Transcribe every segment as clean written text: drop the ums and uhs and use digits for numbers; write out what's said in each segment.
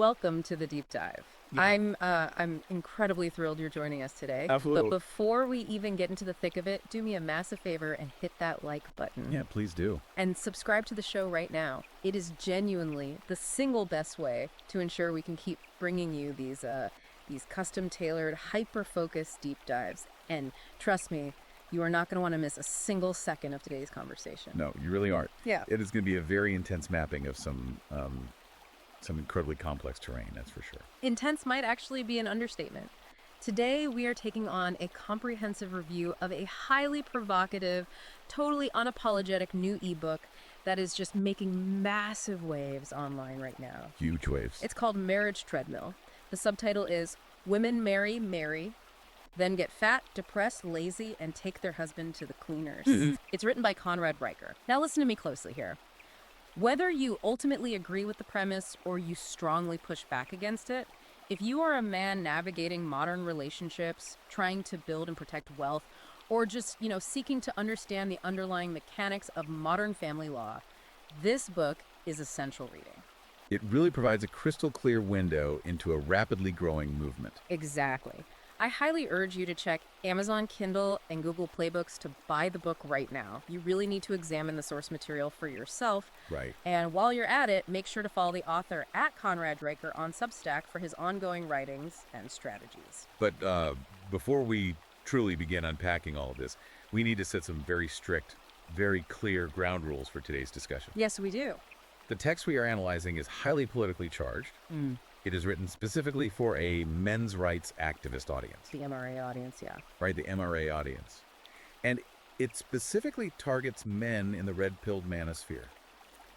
welcome to the deep dive. Yeah. I'm incredibly thrilled you're joining us today. Absolutely. But before we even get into the thick of it, do me a massive favor and hit that like button. Yeah, please do. And subscribe to the show right now. It is genuinely the single best way to ensure we can keep bringing you these custom-tailored, hyper-focused deep dives. And trust me, you are not going to want to miss a single second of today's conversation. No, you really aren't. Yeah. It is going to be a very intense mapping of some incredibly complex terrain, that's for sure. Intense might actually be an understatement. Today, we are taking on a comprehensive review of a highly provocative, totally unapologetic new ebook that is just making massive waves online right now. Huge waves. It's called Marriage Treadmill. The subtitle is Women Marry, then get fat, depressed, lazy, and take their husband to the cleaners. It's written by Conrad Riker. Now listen to me closely here. Whether you ultimately agree with the premise or you strongly push back against it, if you are a man navigating modern relationships, trying to build and protect wealth, or just, seeking to understand the underlying mechanics of modern family law, this book is essential reading. It really provides a crystal clear window into a rapidly growing movement. Exactly. I highly urge you to check Amazon Kindle and Google Playbooks to buy the book right now. You really need to examine the source material for yourself. Right. And while you're at it, make sure to follow the author at Conrad Riker on Substack for his ongoing writings and strategies. But before we truly begin unpacking all of this, we need to set some very strict, very clear ground rules for today's discussion. Yes, we do. The text we are analyzing is highly politically charged. It is written specifically for a men's rights activist audience. The MRA audience, yeah. Right, the MRA audience. And it specifically targets men in the red-pilled manosphere.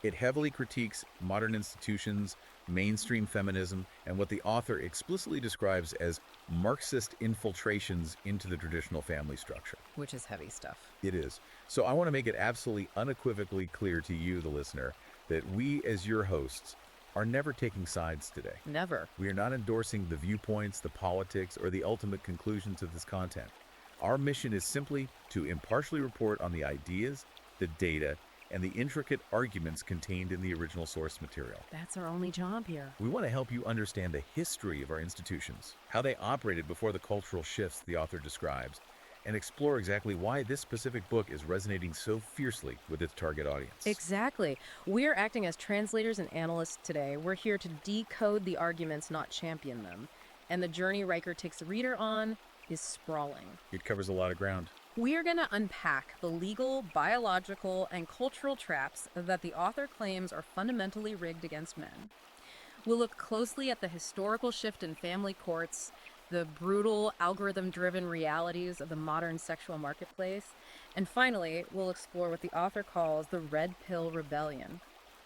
It heavily critiques modern institutions, mainstream feminism, and what the author explicitly describes as Marxist infiltrations into the traditional family structure. Which is heavy stuff. It is. So I want to make it absolutely unequivocally clear to you, the listener, that we, as your hosts, are never taking sides today. Never. We are not endorsing the viewpoints, the politics, or the ultimate conclusions of this content. Our mission is simply to impartially report on the ideas, the data, and the intricate arguments contained in the original source material. That's our only job here. We want to help you understand the history of our institutions, how they operated before the cultural shifts the author describes, and explore exactly why this specific book is resonating so fiercely with its target audience. Exactly. We're acting as translators and analysts today. We're here to decode the arguments, not champion them. And the journey Riker takes the reader on is sprawling. It covers a lot of ground. We are going to unpack the legal, biological, and cultural traps that the author claims are fundamentally rigged against men. We'll look closely at the historical shift in family courts, the brutal, algorithm-driven realities of the modern sexual marketplace, and finally, we'll explore what the author calls the red pill rebellion.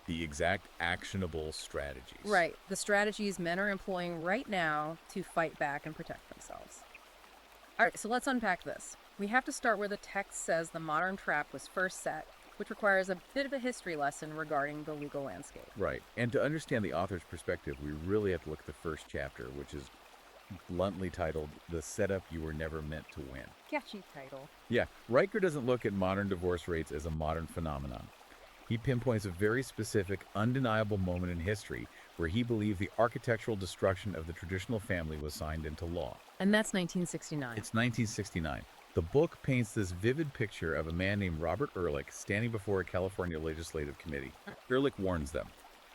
The exact actionable strategies. Right, the strategies men are employing right now to fight back and protect themselves. All right, so let's unpack this. We have to start where the text says the modern trap was first set, which requires a bit of a history lesson regarding the legal landscape. Right, and to understand the author's perspective, we really have to look at the first chapter, which is bluntly titled, The Setup You Were Never Meant to Win. Catchy title. Yeah, Riker doesn't look at modern divorce rates as a modern phenomenon. He pinpoints a very specific, undeniable moment in history where he believed the architectural destruction of the traditional family was signed into law. And that's 1969. It's 1969. The book paints this vivid picture of a man named Robert Ehrlich standing before a California legislative committee. Ehrlich warns them.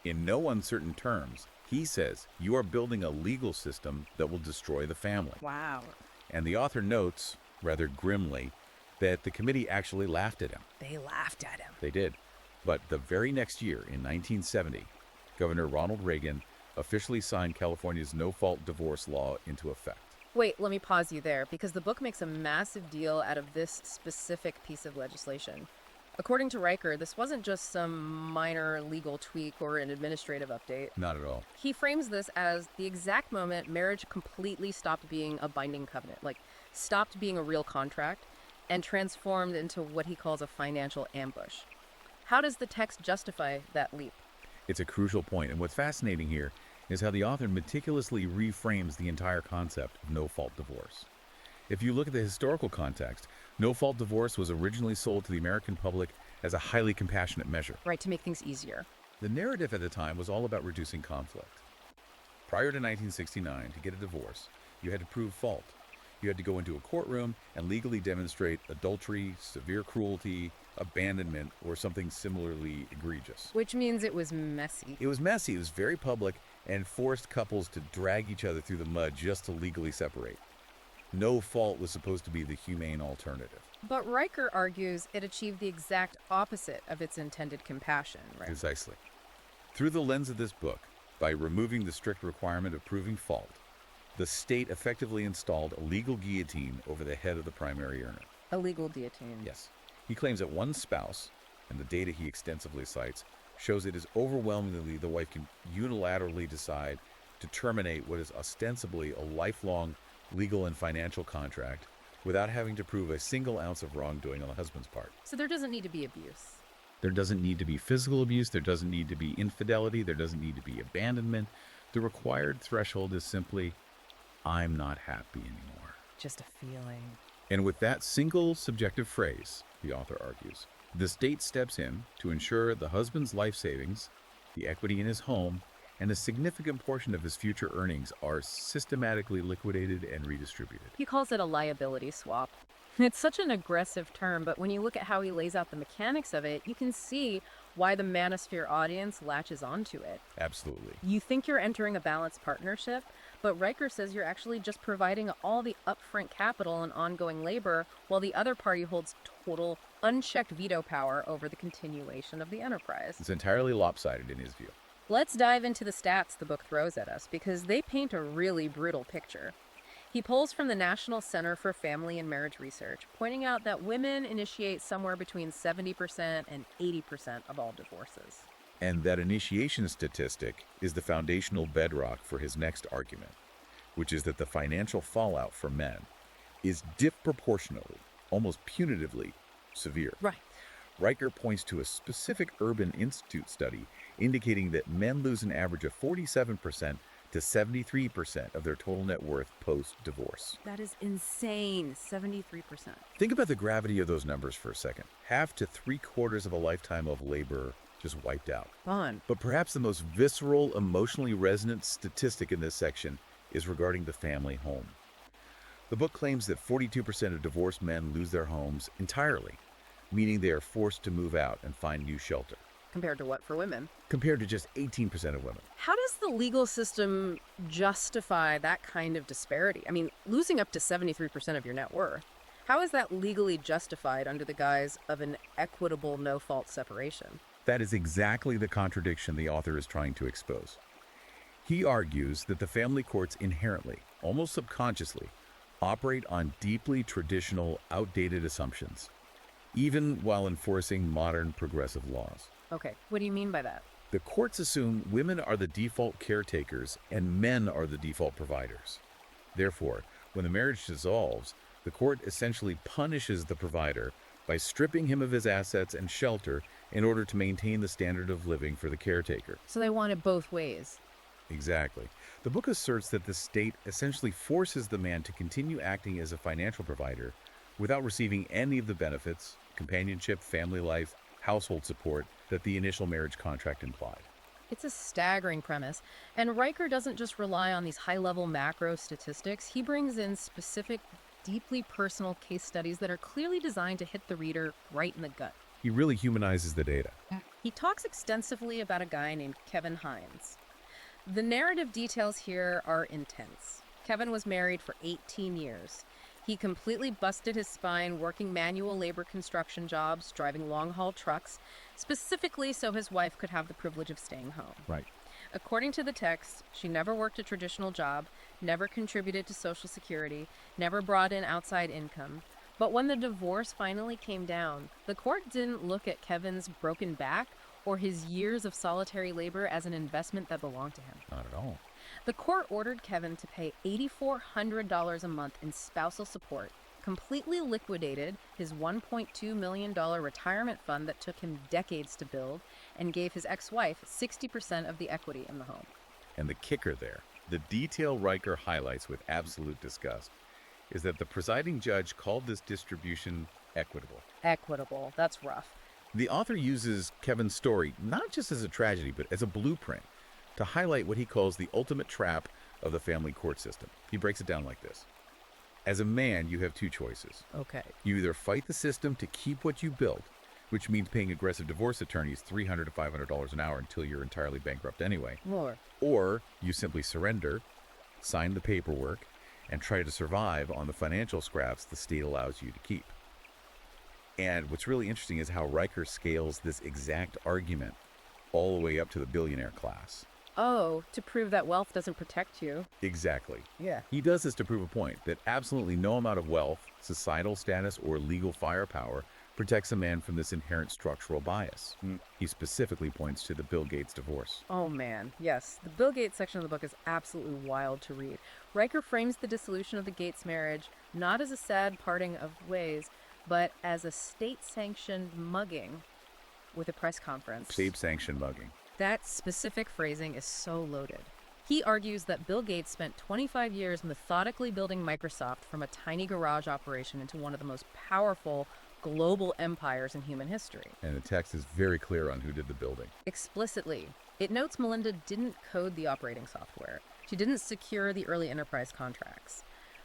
In no uncertain terms, he says, you are building a legal system that will destroy the family. Wow. And the author notes, rather grimly, that the committee actually laughed at him. They laughed at him. They did. But the very next year, in 1970, Governor Ronald Reagan officially signed California's no-fault divorce law into effect. Wait, let me pause you there, because the book makes a massive deal out of this specific piece of legislation. According to Riker, this wasn't just some minor legal tweak or an administrative update. Not at all. He frames this as the exact moment marriage completely stopped being a binding covenant, like stopped being a real contract, and transformed into what he calls a financial ambush. How does the text justify that leap? It's a crucial point, and what's fascinating here is how the author meticulously reframes the entire concept of no-fault divorce. If you look at the historical context, no-fault divorce was originally sold to the American public as a highly compassionate measure. Right, to make things easier. The narrative at the time was all about reducing conflict. Prior to 1969, to get a divorce, you had to prove fault. You had to go into a courtroom and legally demonstrate adultery, severe cruelty, abandonment, or something similarly egregious. Which means it was messy. It was messy, it was very public, and forced couples to drag each other through the mud just to legally separate. No fault was supposed to be the humane alternative. But Riker argues it achieved the exact opposite of its intended compassion, right? Precisely. Through the lens of this book, by removing the strict requirement of proving fault, the state effectively installed a legal guillotine over the head of the primary earner. A legal guillotine. Yes. He claims that one spouse, and the data he extensively cites, shows it is overwhelmingly the wife can unilaterally decide to terminate what is ostensibly a lifelong legal and financial contract without having to prove a single ounce of wrongdoing on the husband's part. So there doesn't need to be abuse. There doesn't need to be physical abuse, there doesn't need to be infidelity, there doesn't need to be abandonment. The required threshold is simply, I'm not happy anymore. Just a feeling. And with that single subjective phrase, the author argues, the state steps in to ensure the husband's life savings, the equity in his home, and a significant portion of his future earnings are systematically liquidated and redistributed. He calls it a liability swap. It's such an aggressive term, but when you look at how he lays out the mechanics of it, you can see why the manosphere audience latches onto it. Absolutely. You think you're entering a balanced partnership, but Riker says you're actually just providing all the upfront capital and ongoing labor, while the other party holds total, unchecked veto power over the continuation of the enterprise. It's entirely lopsided in his view. Let's dive into the stats the book throws at us, because they paint a really brutal picture. He pulls from the National Center for Family and Marriage Research, pointing out that women initiate somewhere between 70% and 80% of all divorces. And that initiation statistic is the foundational bedrock for his next argument, which is that the financial fallout for men is disproportionately, almost punitively, severe. Right. Riker points to a specific Urban Institute study indicating that men lose an average of 47% to 73% of their total net worth post-divorce. That is insane, 73%. Think about the gravity of those numbers for a second. Half to three-quarters of a lifetime of labor just wiped out. Fun. But perhaps the most visceral, emotionally resonant statistic in this section is regarding the family home. The book claims that 42% of divorced men lose their homes entirely, meaning they are forced to move out and find new shelter. Compared to what for women? Compared to just 18% of women. How does the legal system justify that kind of disparity? I mean, losing up to 73% of your net worth. How is that legally justified under the guise of an equitable no-fault separation? That is exactly the contradiction the author is trying to expose. He argues that the family courts inherently, almost subconsciously, operate on deeply traditional, outdated assumptions, even while enforcing modern progressive laws. Okay, what do you mean by that? The courts assume women are the default caretakers and men are the default providers. Therefore, when the marriage dissolves, the court essentially punishes the provider by stripping him of his assets and shelter in order to maintain the standard of living for the caretaker. So they want it both ways. Exactly. The book asserts that the state essentially forces the man to continue acting as a financial provider without receiving any of the benefits, companionship, family life, household support that the initial marriage contract implied. It's a staggering premise, and Riker doesn't just rely on these high-level macro statistics. He brings in specific, deeply personal case studies that are clearly designed to hit the reader right in the gut. He really humanizes the data. He talks extensively about a guy named Kevin Hines. The narrative details here are intense. Kevin was married for 18 years. He completely busted his spine working manual labor construction jobs, driving long-haul trucks, specifically so his wife could have the privilege of staying home. Right. According to the text, she never worked a traditional job, never contributed to Social Security, never brought in outside income. But when the divorce finally came down, the court didn't look at Kevin's broken back or his years of solitary labor as an investment that belonged to him. Not at all. The court ordered Kevin to pay $8,400 a month in spousal support, completely liquidated his $1.2 million retirement fund that took him decades to build, and gave his ex-wife 60% of the equity in the home. And the kicker there, the detail Riker highlights with absolute disgust, is that the presiding judge called this distribution equitable. Equitable, that's rough. The author uses Kevin's story not just as a tragedy, but as a blueprint to highlight what he calls the ultimate trap of the family court system. He breaks it down like this. As a man, you have two choices. Okay. You either fight the system to keep what you built, which means paying aggressive divorce attorneys $300 to $500 an hour until you're entirely bankrupt anyway. More. Or you simply surrender, sign the paperwork, and try to survive on the financial scraps the state allows you to keep. And what's really interesting is how Riker scales this exact argument all the way up to the billionaire class. Oh, to prove that wealth doesn't protect you. Exactly. Yeah. He does this to prove a point that absolutely no amount of wealth, societal status, or legal firepower protects a man from this inherent structural bias. He specifically points to the Bill Gates divorce. Oh man, yes. The Bill Gates section of the book is absolutely wild to read. Riker frames the dissolution of the Gates marriage not as a sad parting of ways, but as a state-sanctioned mugging with a press conference. State-sanctioned mugging. That specific phrasing is so loaded. He argues that Bill Gates spent 25 years methodically building Microsoft from a tiny garage operation into one of the most powerful global empires in human history. And the text is very clear on who did the building. Explicitly, it notes Melinda didn't code the operating software. She didn't secure the early enterprise contracts.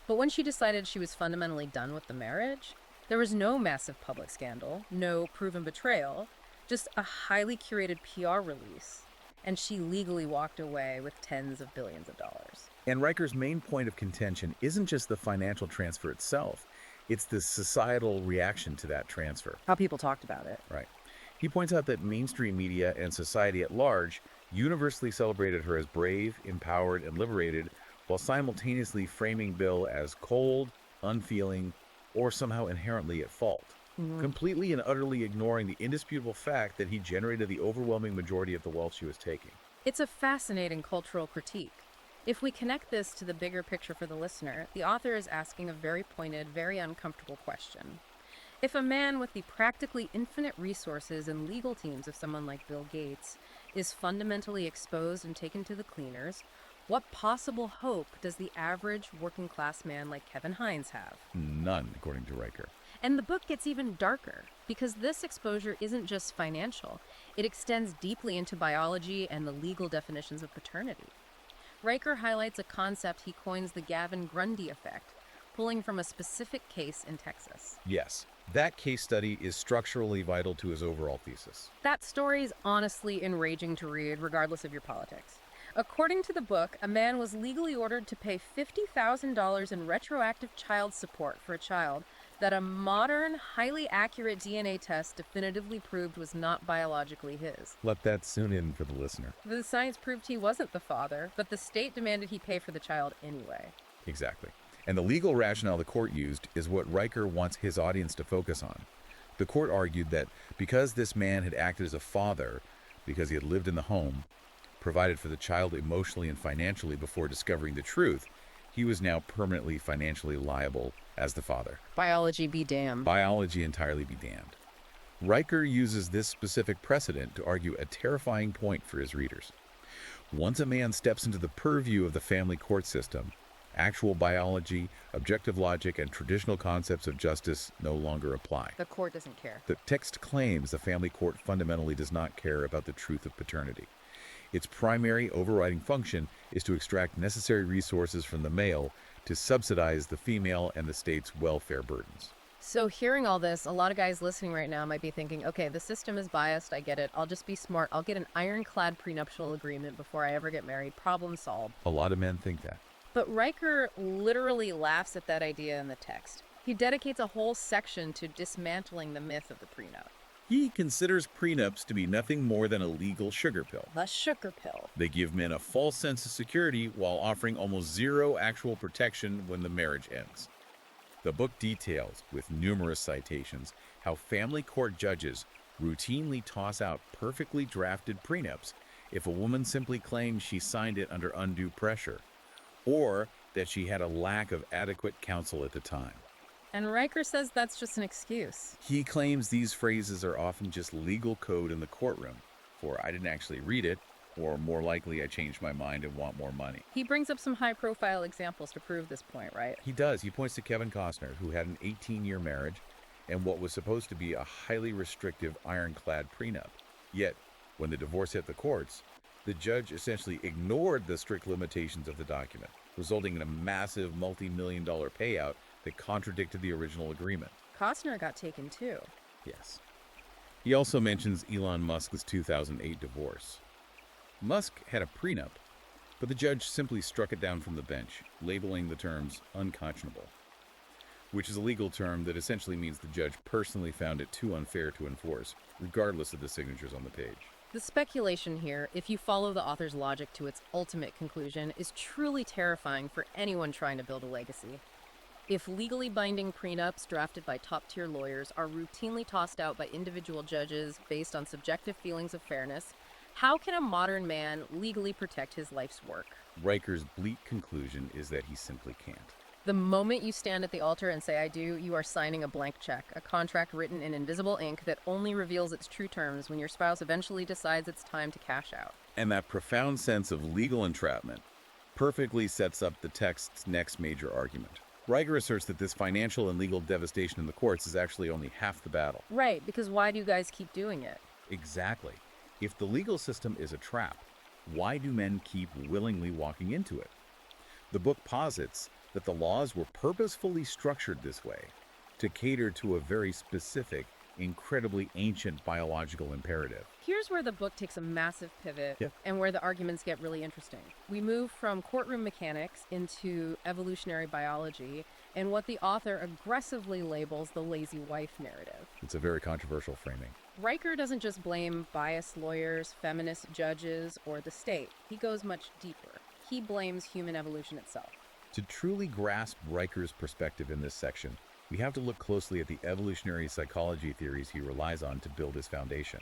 But when she decided she was fundamentally done with the marriage, there was no massive public scandal, no proven betrayal, just a highly curated PR release. And she legally walked away with tens of billions of dollars. And Riker's main point of contention isn't just the financial transfer itself, it's the societal reaction to that transfer. How people talked about it. Right. He points out that mainstream media and society at large universally celebrated her as brave, empowered, and liberated, while simultaneously framing Bill as cold, unfeeling, or somehow inherently at fault. Completely and utterly ignoring the indisputable fact that he generated the overwhelming majority of the wealth she was taking. It's a fascinating cultural critique. If we connect this to the bigger picture for the listener, the author is asking a very pointed, very uncomfortable question. If a man with the practically infinite resources and legal teams of someone like Bill Gates is fundamentally exposed and taken to the cleaners, what possible hope does the average working class man like Kevin Hines have? None, according to Riker. And the book gets even darker, because this exposure isn't just financial. It extends deeply into biology and the legal definitions of paternity. Riker highlights a concept he coins the Gavin Grundy effect, pulling from a specific case in Texas. Yes, that case study is structurally vital to his overall thesis. That story is honestly enraging to read, regardless of your politics. According to the book, a man was legally ordered to pay $50,000 in retroactive child support for a child that a modern, highly accurate DNA test definitively proved was not biologically his. Let that soon in for the listener. The science proved he wasn't the father, but the state demanded he pay for the child anyway. Exactly. And the legal rationale the court used is what Riker wants his audience to focus on. The court argued that because this man had acted as a father, because he had lived in the home, provided for the child emotionally and financially before discovering the truth, he was now permanently financially liable as the father. Biology be damned. Biology entirely be damned. Riker uses this specific precedent to argue a terrifying point for his readers. Once a man steps into the purview of the family court system, actual biology, objective logic, and traditional concepts of justice no longer apply. The court doesn't care. The text claims the family court fundamentally does not care about the truth of paternity. Its primary overriding function is to extract necessary resources from the male to subsidize the female and the state's welfare burdens. So hearing all this, a lot of guys listening right now might be thinking, okay, the system is biased, I get it. I'll just be smart. I'll get an ironclad prenuptial agreement before I ever get married. Problem solved. A lot of men think that. But Riker literally laughs at that idea in the text. He dedicates a whole section to dismantling the myth of the prenup. He considers prenups to be nothing more than a legal sugar pill. The sugar pill. They give men a false sense of security while offering almost zero actual protection when the marriage ends. The book details, with numerous citations, how family court judges routinely toss out perfectly drafted prenups if a woman simply claims she signed it under undue pressure, or that she had a lack of adequate counsel at the time. And Riker says that's just an excuse. He claims these phrases are often just legal code in the courtroom, for I didn't actually read it, or more likely I changed my mind and want more money. He brings up some high-profile examples to prove this point, right? He does. He points to Kevin Costner, who had an 18-year marriage and what was supposed to be a highly restrictive ironclad prenup. Yet, when the divorce hit the courts, The judge essentially ignored the strict limitations of the document, resulting in a massive multi-million-dollar payout that contradicted the original agreement. Costner got taken too. Yes. He also mentions Elon Musk's 2008 divorce. Musk had a prenup, but the judge simply struck it down from the bench, labeling the terms unconscionable, which is a legal term that essentially means the judge personally found it too unfair to enforce, regardless of the signatures on the page. The speculation here, if you follow the author's logic to its ultimate conclusion, is truly terrifying for anyone trying to build a legacy. If legally binding prenups drafted by top-tier lawyers are routinely tossed out by individual judges based on subjective feelings of fairness, how can a modern man legally protect his life's work? Riker's bleak conclusion is that he simply can't. The moment you stand at the altar and say, "I do," you are signing a blank check, a contract written in invisible ink that only reveals its true terms when your spouse eventually decides it's time to cash out. And that profound sense of legal entrapment perfectly sets up the text's next major argument. Riker asserts that this financial and legal devastation in the courts is actually only half the battle. Right, because why do you guys keep doing it? Exactly. If the legal system is a trap, why do men keep willingly walking into it? The book posits that the laws were purposefully structured this way to cater to a very specific, incredibly ancient biological imperative. Here's where the book takes a massive pivot Yep. and where the arguments get really interesting. We move from courtroom mechanics into evolutionary biology and what the author aggressively labels the lazy wife narrative. It's a very controversial framing. Riker doesn't just blame biased lawyers, feminist judges, or the state. He goes much deeper. He blames human evolution itself. To truly grasp Riker's perspective in this section, we have to look closely at the evolutionary psychology theories he relies on to build his foundation.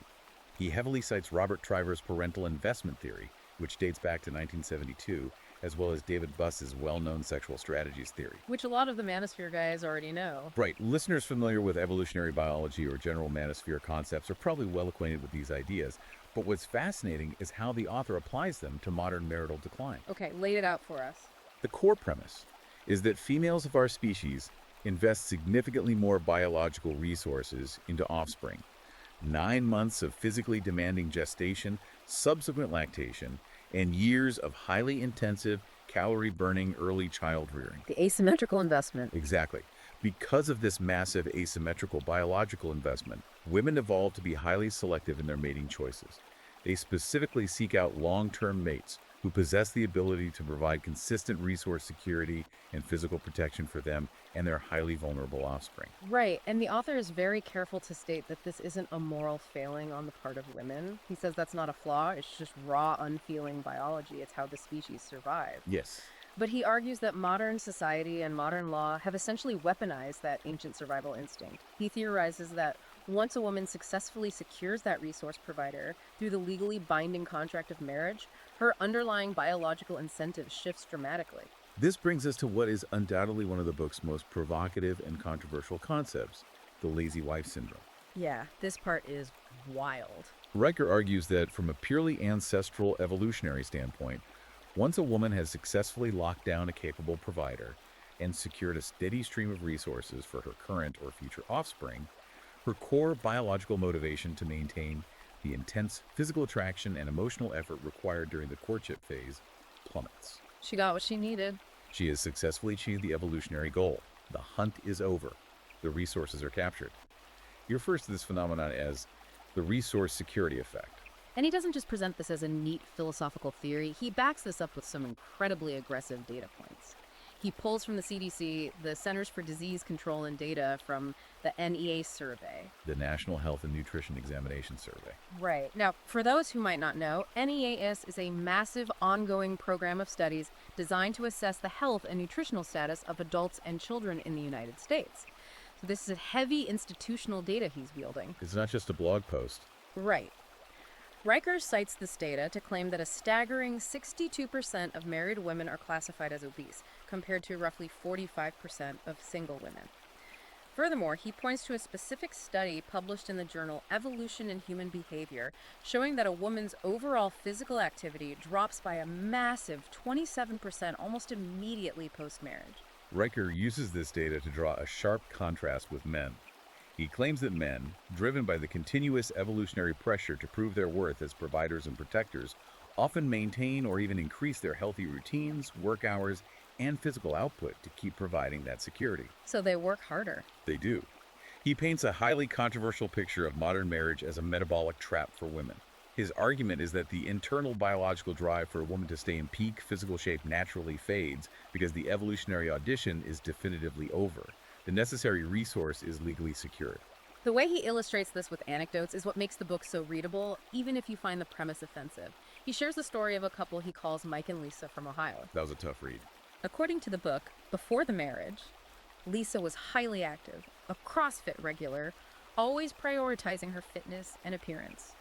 He heavily cites Robert Triver's parental investment theory, which dates back to 1972, as well as David Buss's well-known sexual strategies theory. Which a lot of the manosphere guys already know. Right, listeners familiar with evolutionary biology or general manosphere concepts are probably well acquainted with these ideas, but what's fascinating is how the author applies them to modern marital decline. Okay, lay it out for us. The core premise is that females of our species invest significantly more biological resources into offspring. 9 months of physically demanding gestation, subsequent lactation, and years of highly intensive, calorie-burning early child rearing. The asymmetrical investment. Exactly. Because of this massive asymmetrical biological investment, women evolve to be highly selective in their mating choices. They specifically seek out long-term mates who possess the ability to provide consistent resource security and physical protection for them and their highly vulnerable offspring. Right, and the author is very careful to state that this isn't a moral failing on the part of women. He says that's not a flaw, it's just raw, unfeeling biology. It's how the species survived. Yes. But he argues that modern society and modern law have essentially weaponized that ancient survival instinct. He theorizes that once a woman successfully secures that resource provider through the legally binding contract of marriage, her underlying biological incentive shifts dramatically. This brings us to what is undoubtedly one of the book's most provocative and controversial concepts, the lazy wife syndrome. Yeah, this part is wild. Riker argues that from a purely ancestral evolutionary standpoint, once a woman has successfully locked down a capable provider and secured a steady stream of resources for her current or future offspring, her core biological motivation to maintain the intense physical attraction and emotional effort required during the courtship phase plummets. She got what she needed. She has successfully achieved the evolutionary goal. The hunt is over. The resources are captured. He refers to this phenomenon as the resource security effect. And he doesn't just present this as a neat philosophical theory, he backs this up with some incredibly aggressive data points. He pulls from the CDC, the Centers for Disease Control and data from the NEA survey. The National Health and Nutrition Examination Survey. Right. Now, for those who might not know, NEAS is a massive ongoing program of studies designed to assess the health and nutritional status of adults and children in the United States. So this is heavy institutional data he's wielding. It's not just a blog post. Right. Riker cites this data to claim that a staggering 62% of married women are classified as obese, compared to roughly 45% of single women. Furthermore, he points to a specific study published in the journal Evolution in Human Behavior, showing that a woman's overall physical activity drops by a massive 27% almost immediately post-marriage. Riker uses this data to draw a sharp contrast with men. He claims that men, driven by the continuous evolutionary pressure to prove their worth as providers and protectors, often maintain or even increase their healthy routines, work hours, and physical output to keep providing that security. So they work harder. They do. He paints a highly controversial picture of modern marriage as a metabolic trap for women. His argument is that the internal biological drive for a woman to stay in peak physical shape naturally fades because the evolutionary audition is definitively over. The necessary resource is legally secured. The way he illustrates this with anecdotes is what makes the book so readable, even if you find the premise offensive. He shares the story of a couple he calls Mike and Lisa from Ohio. That was a tough read. According to the book, before the marriage, Lisa was highly active, a CrossFit regular, always prioritizing her fitness and appearance.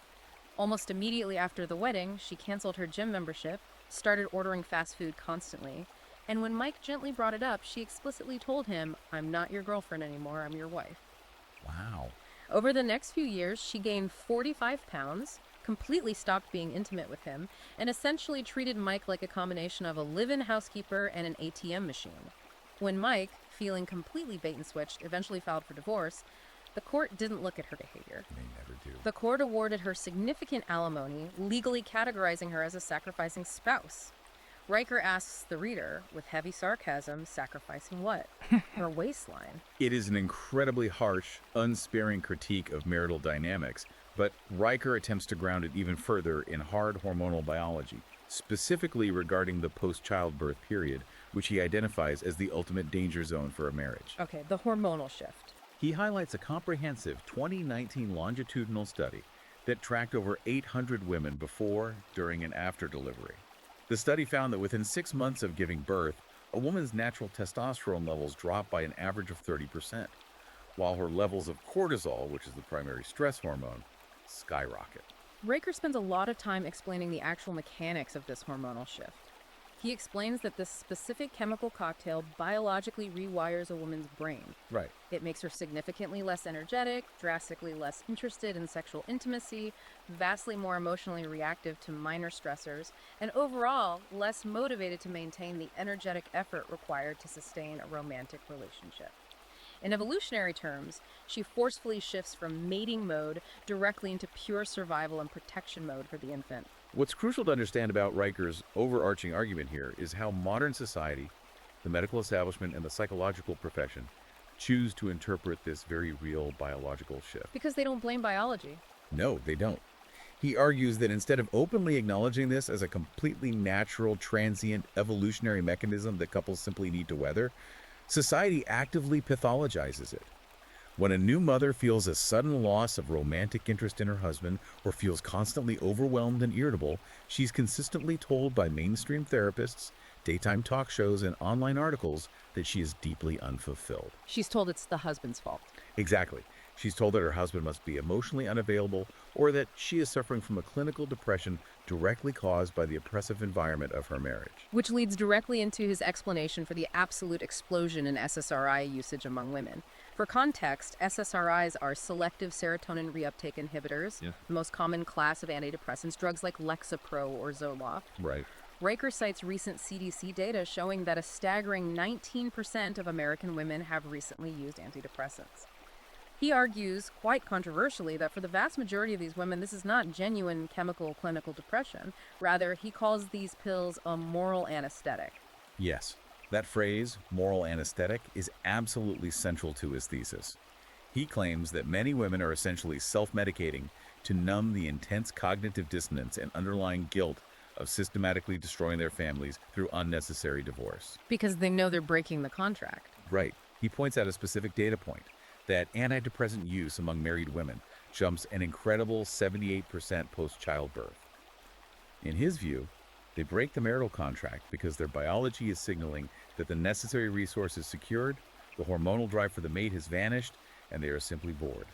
Almost immediately after the wedding, she canceled her gym membership, started ordering fast food constantly, and when Mike gently brought it up, she explicitly told him, "I'm not your girlfriend anymore, I'm your wife." Wow. Over the next few years, she gained 45 pounds, completely stopped being intimate with him, and essentially treated Mike like a combination of a live-in housekeeper and an ATM machine. When Mike, feeling completely bait and switched, eventually filed for divorce, the court didn't look at her behavior. They never do. The court awarded her significant alimony, legally categorizing her as a sacrificing spouse. Riker asks the reader, with heavy sarcasm, sacrificing what? Her waistline. It is an incredibly harsh, unsparing critique of marital dynamics, but Riker attempts to ground it even further in hard hormonal biology, specifically regarding the post-childbirth period, which he identifies as the ultimate danger zone for a marriage. Okay, the hormonal shift. He highlights a comprehensive 2019 longitudinal study that tracked over 800 women before, during, and after delivery. The study found that within 6 months of giving birth, a woman's natural testosterone levels drop by an average of 30%, while her levels of cortisol, which is the primary stress hormone, skyrocket. Riker spends a lot of time explaining the actual mechanics of this hormonal shift. He explains that this specific chemical cocktail biologically rewires a woman's brain. Right. It makes her significantly less energetic, drastically less interested in sexual intimacy, vastly more emotionally reactive to minor stressors, and overall less motivated to maintain the energetic effort required to sustain a romantic relationship. In evolutionary terms, she forcefully shifts from mating mode directly into pure survival and protection mode for the infant. What's crucial to understand about Riker's overarching argument here is how modern society, the medical establishment, and the psychological profession choose to interpret this very real biological shift. Because they don't blame biology. No, they don't. He argues that instead of openly acknowledging this as a completely natural, transient, evolutionary mechanism that couples simply need to weather, society actively pathologizes it. When a new mother feels a sudden loss of romantic interest in her husband or feels constantly overwhelmed and irritable, she's consistently told by mainstream therapists, daytime talk shows, and online articles that she is deeply unfulfilled. She's told it's the husband's fault. Exactly. She's told that her husband must be emotionally unavailable or that she is suffering from a clinical depression directly caused by the oppressive environment of her marriage. Which leads directly into his explanation for the absolute explosion in SSRI usage among women. For context, SSRIs are selective serotonin reuptake inhibitors, the most common class of antidepressants, drugs like Lexapro or Zoloft. Right. Riker cites recent CDC data showing that a staggering 19% of American women have recently used antidepressants. He argues, quite controversially, that for the vast majority of these women, this is not genuine chemical clinical depression. Rather, he calls these pills a moral anesthetic. Yes, that phrase, moral anesthetic, is absolutely central to his thesis. He claims that many women are essentially self-medicating to numb the intense cognitive dissonance and underlying guilt of systematically destroying their families through unnecessary divorce. Because they know they're breaking the contract. Right. He points out a specific data point, that antidepressant use among married women jumps an incredible 78% post-childbirth. In his view, they break the marital contract because their biology is signaling that the necessary resource is secured, the hormonal drive for the mate has vanished, and they are simply bored.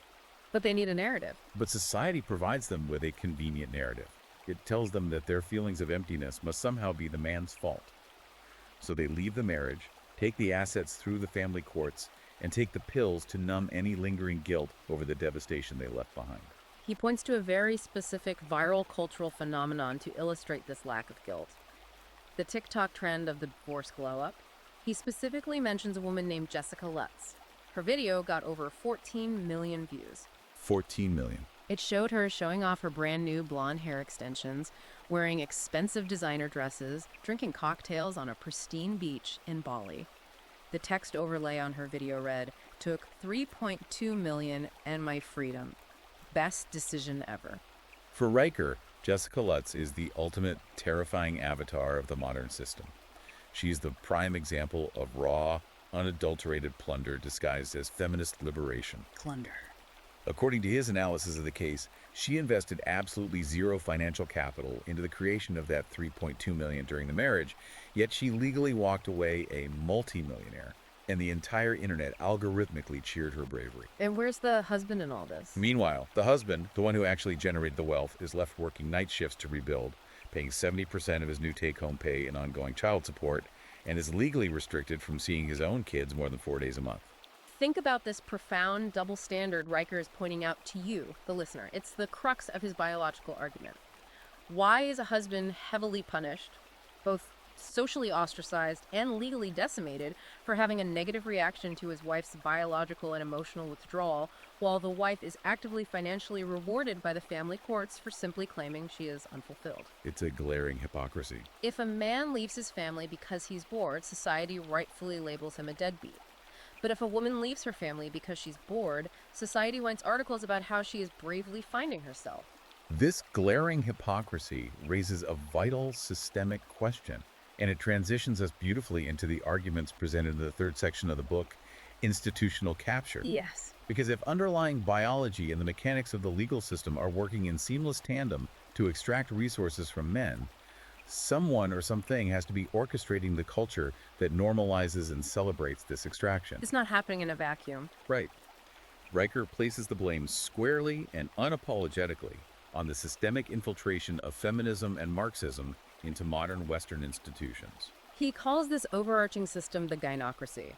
But they need a narrative. But society provides them with a convenient narrative. It tells them that their feelings of emptiness must somehow be the man's fault. So they leave the marriage, take the assets through the family courts, and take the pills to numb any lingering guilt over the devastation they left behind. He points to a very specific viral cultural phenomenon to illustrate this lack of guilt. The TikTok trend of the divorce glow-up. He specifically mentions a woman named Jessica Lutz. Her video got over 14 million views. 14 million. It showed her showing off her brand new blonde hair extensions, wearing expensive designer dresses, drinking cocktails on a pristine beach in Bali. The text overlay on her video read, "Took 3.2 million and my freedom. Best decision ever." For Riker, Jessica Lutz is the ultimate terrifying avatar of the modern system. She's the prime example of raw, unadulterated plunder disguised as feminist liberation. Plunder. According to his analysis of the case, she invested absolutely zero financial capital into the creation of that 3.2 million during the marriage, yet she legally walked away a multimillionaire, and the entire internet algorithmically cheered her bravery. And where's the husband in all this? Meanwhile, the husband, the one who actually generated the wealth, is left working night shifts to rebuild, paying 70% of his new take-home pay in ongoing child support, and is legally restricted from seeing his own kids more than 4 days a month. Think about this profound double standard Riker is pointing out to you, the listener. It's the crux of his biological argument. Why is a husband heavily punished, both socially ostracized and legally decimated, for having a negative reaction to his wife's biological and emotional withdrawal, while the wife is actively financially rewarded by the family courts for simply claiming she is unfulfilled? It's a glaring hypocrisy. If a man leaves his family because he's bored, society rightfully labels him a deadbeat. But if a woman leaves her family because she's bored, society writes articles about how she is bravely finding herself. This glaring hypocrisy raises a vital systemic question, and it transitions us beautifully into the arguments presented in the third section of the book, Institutional Capture. Yes. Because if underlying biology and the mechanics of the legal system are working in seamless tandem to extract resources from men, someone or something has to be orchestrating the culture that normalizes and celebrates this extraction. It's not happening in a vacuum. Right. Riker places the blame squarely and unapologetically on the systemic infiltration of feminism and Marxism into modern Western institutions. He calls this overarching system the gynocracy.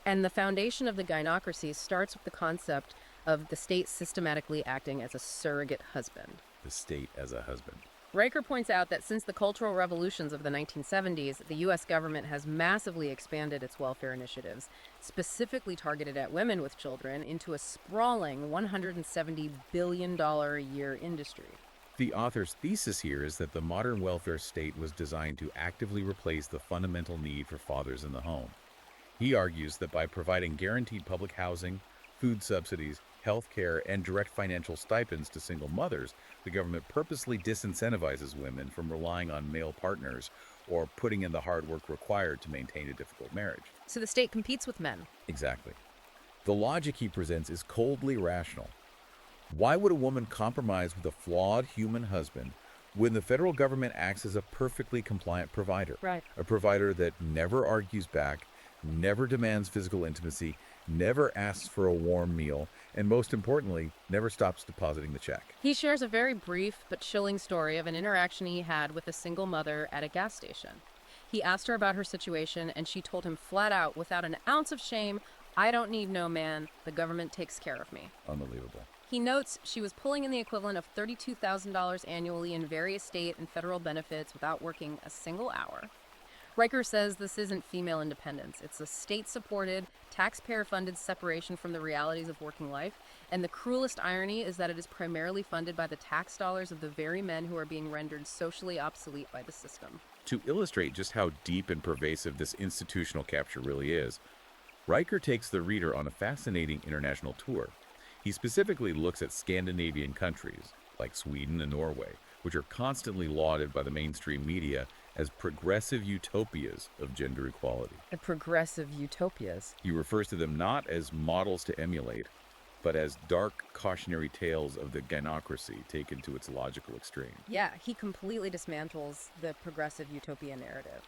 And the foundation of the gynocracy starts with the concept of the state systematically acting as a surrogate husband. The state as a husband. Riker points out that since the cultural revolutions of the 1970s, the U.S. government has massively expanded its welfare initiatives, specifically targeted at women with children, into a sprawling $170 billion a year industry. The author's thesis here is that the modern welfare state was designed to actively replace the fundamental need for fathers in the home. He argues that by providing guaranteed public housing, food subsidies, health care, and direct financial stipends to single mothers, the government purposely disincentivizes women from relying on male partners or putting in the hard work required to maintain a difficult marriage. So the state competes with men. Exactly. The logic he presents is coldly rational. Why would a woman compromise with a flawed human husband when the federal government acts as a perfectly compliant provider? Right. A provider that never argues back, never demands physical intimacy, never asks for a warm meal, and most importantly, never stops depositing the check. He shares a very brief but chilling story of an interaction he had with a single mother at a gas station. He asked her about her situation, and she told him flat out, without an ounce of shame, "I don't need no man. The government takes care of me." Unbelievable. He notes she was pulling in the equivalent of $32,000 annually in various state and federal benefits without working a single hour. Riker says this isn't female independence. It's a state-supported, taxpayer-funded separation from the realities of working life, and the cruelest irony is that it is primarily funded by the tax dollars of the very men who are being rendered socially obsolete by the system. To illustrate just how deep and pervasive this institutional capture really is, Riker takes the reader on a fascinating international tour. He specifically looks at Scandinavian countries, like Sweden and Norway, which are constantly lauded by the mainstream media as progressive utopias of gender equality. The progressive utopias. He refers to them not as models to emulate, but as dark cautionary tales of the gynocracy taken to its logical extreme. Yeah, he completely dismantles the progressive utopia narrative.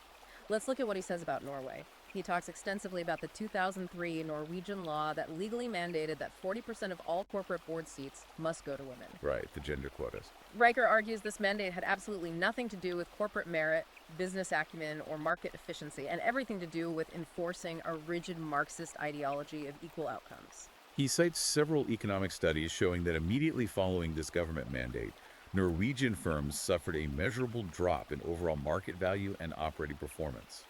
Let's look at what he says about Norway. He talks extensively about the 2003 Norwegian law that legally mandated that 40% of all corporate board seats must go to women. Right, the gender quotas. Riker argues this mandate had absolutely nothing to do with corporate merit, business acumen, or market efficiency, and everything to do with enforcing a rigid Marxist ideology of equal outcomes. He cites several economic studies showing that immediately following this government mandate, Norwegian firms suffered a measurable drop in overall market value and operating performance.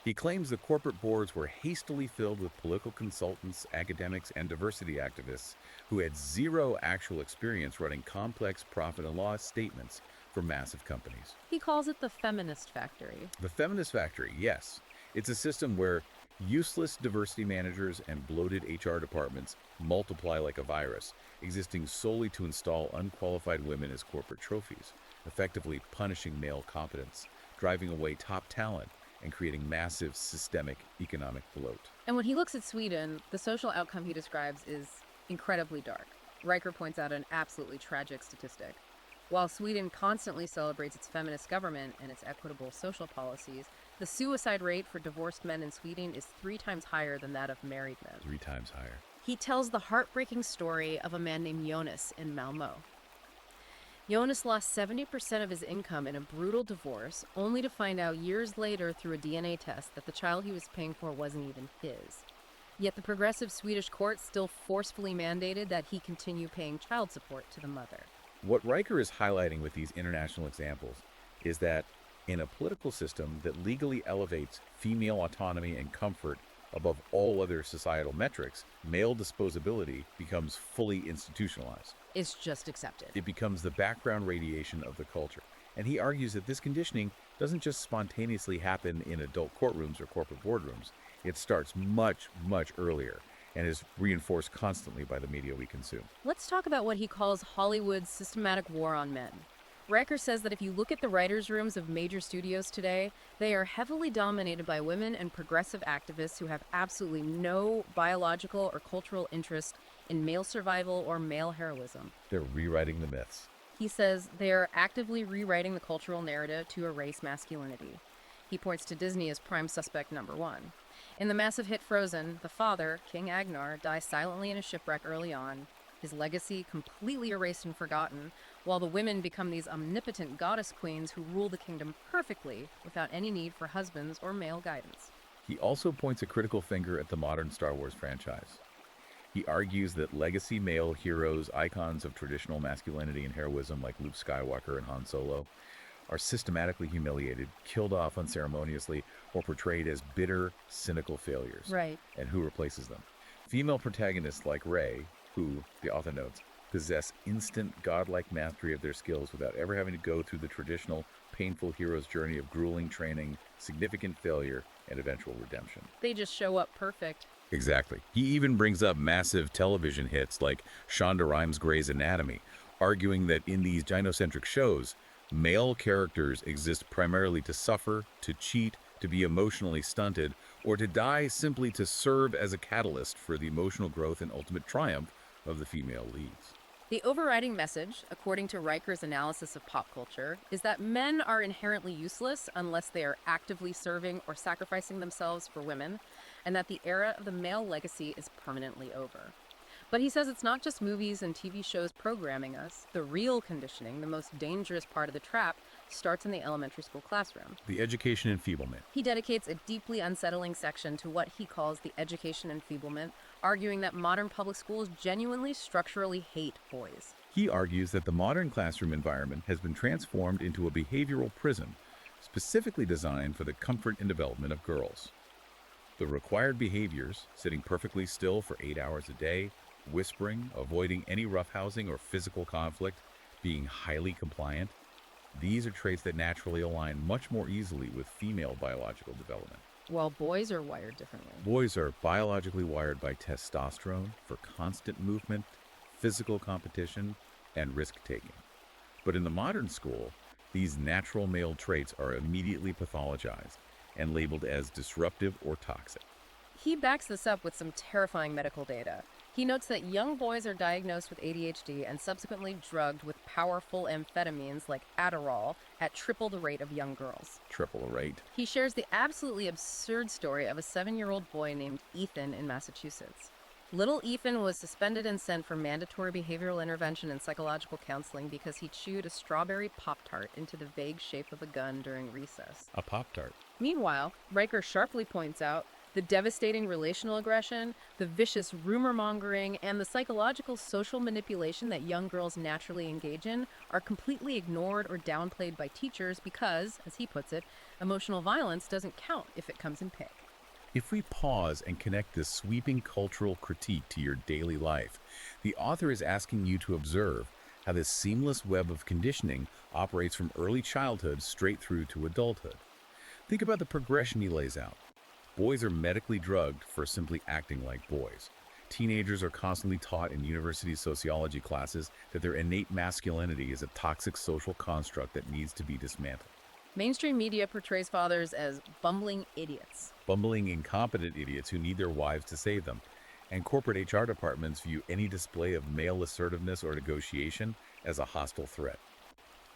He claims the corporate boards were hastily filled with political consultants, academics, and diversity activists who had zero actual experience running complex profit and loss statements for massive companies. He calls it the feminist factory. The feminist factory, yes. It's a system where useless diversity managers and bloated HR departments multiply like a virus, existing solely to install unqualified women as corporate trophies, effectively punishing male competence, driving away top talent, and creating massive systemic economic bloat. And when he looks at Sweden, the social outcome he describes is incredibly dark. Riker points out an absolutely tragic statistic. While Sweden constantly celebrates its feminist government and its equitable social policies, the suicide rate for divorced men in Sweden is 3 times higher than that of married men. 3 times higher. He tells the heartbreaking story of a man named Jonas in Malmö. Jonas lost 70% of his income in a brutal divorce, only to find out years later through a DNA test that the child he was paying for wasn't even his. Yet the progressive Swedish court still forcefully mandated that he continue paying child support to the mother. What Riker is highlighting with these international examples is that in a political system that legally elevates female autonomy and comfort above all other societal metrics, male disposability becomes fully institutionalized. It's just accepted. It becomes the background radiation of the culture. And he argues that this conditioning doesn't just spontaneously happen in adult courtrooms or corporate boardrooms. It starts much, much earlier and is reinforced constantly by the media we consume. Let's talk about what he calls Hollywood's systematic war on men. Riker says that if you look at the writers' rooms of major studios today, they are heavily dominated by women and progressive activists who have absolutely no biological or cultural interest in male survival or male heroism. They're rewriting the myths. He says they are actively rewriting the cultural narrative to erase masculinity. He points to Disney as prime suspect number 1. In the massive hit Frozen, the father, King Agnar, dies silently in a shipwreck early on, his legacy completely erased and forgotten, while the women become these omnipotent goddess queens who rule the kingdom perfectly without any need for husbands or male guidance. He also points a critical finger at the modern Star Wars franchise. He argues that legacy male heroes, icons of traditional masculinity and heroism like Luke Skywalker and Han Solo, are systematically humiliated, killed off unceremoniously, or portrayed as bitter, cynical failures. Right. And who replaces them? Female protagonists like Rey, who, the author notes, possess instant godlike mastery of their skills without ever having to go through the traditional, painful hero's journey of grueling training, significant failure, and eventual redemption. They just show up perfect. Exactly. He even brings up massive television hits like Shonda Rhimes' Grey's Anatomy, arguing that in these gynocentric shows, male characters exist primarily to suffer, to cheat, to be emotionally stunted, or to die simply to serve as a catalyst for the emotional growth and ultimate triumph of the female leads. The overriding message, according to Riker's analysis of pop culture, is that men are inherently useless unless they are actively serving or sacrificing themselves for women, and that the era of the male legacy is permanently over. But he says it's not just movies and TV shows programming us. The real conditioning, the most dangerous part of the trap, starts in the elementary school classroom. The education enfeeblement. He dedicates a deeply unsettling section to what he calls the education enfeeblement, arguing that modern public schools genuinely structurally hate boys. He argues that the modern classroom environment has been transformed into a behavioral prison, specifically designed for the comfort and development of girls. The required behaviors, sitting perfectly still for 8 hours a day, whispering, avoiding any roughhousing or physical conflict, being highly compliant, these are traits that naturally align much more easily with female biological development. While boys are wired differently. Boys are biologically wired by testosterone for constant movement, physical competition, and risk-taking. But in the modern school, these natural male traits are immediately pathologized and labeled as disruptive or toxic. He backs this up with some terrifying medical data. He notes that young boys are diagnosed with ADHD and subsequently drugged with powerful amphetamines like Adderall at triple the rate of young girls. Triple the rate. He shares the absolutely absurd story of a 7-year-old boy named Ethan in Massachusetts. Little Ethan was suspended and sent for mandatory behavioral intervention and psychological counseling because he chewed a strawberry Pop-Tart into the vague shape of a gun during recess. A Pop-Tart. Meanwhile, Riker sharply points out The devastating relational aggression, the vicious rumor mongering, and the psychological social manipulation that young girls naturally engage in are completely ignored or downplayed by teachers because, as he puts it, emotional violence doesn't count if it comes in pink. If we pause and connect this sweeping cultural critique to your daily life, the author is asking you to observe how this seamless web of conditioning operates from early childhood straight through to adulthood. Think about the progression he lays out. Boys are medically drugged for simply acting like boys. Teenagers are constantly taught in university sociology classes that their innate masculinity is a toxic social construct that needs to be dismantled. Mainstream media portrays fathers as bumbling idiots. Bumbling, incompetent idiots who need their wives to save them. And corporate HR departments view any display of male assertiveness or negotiation as a hostile threat.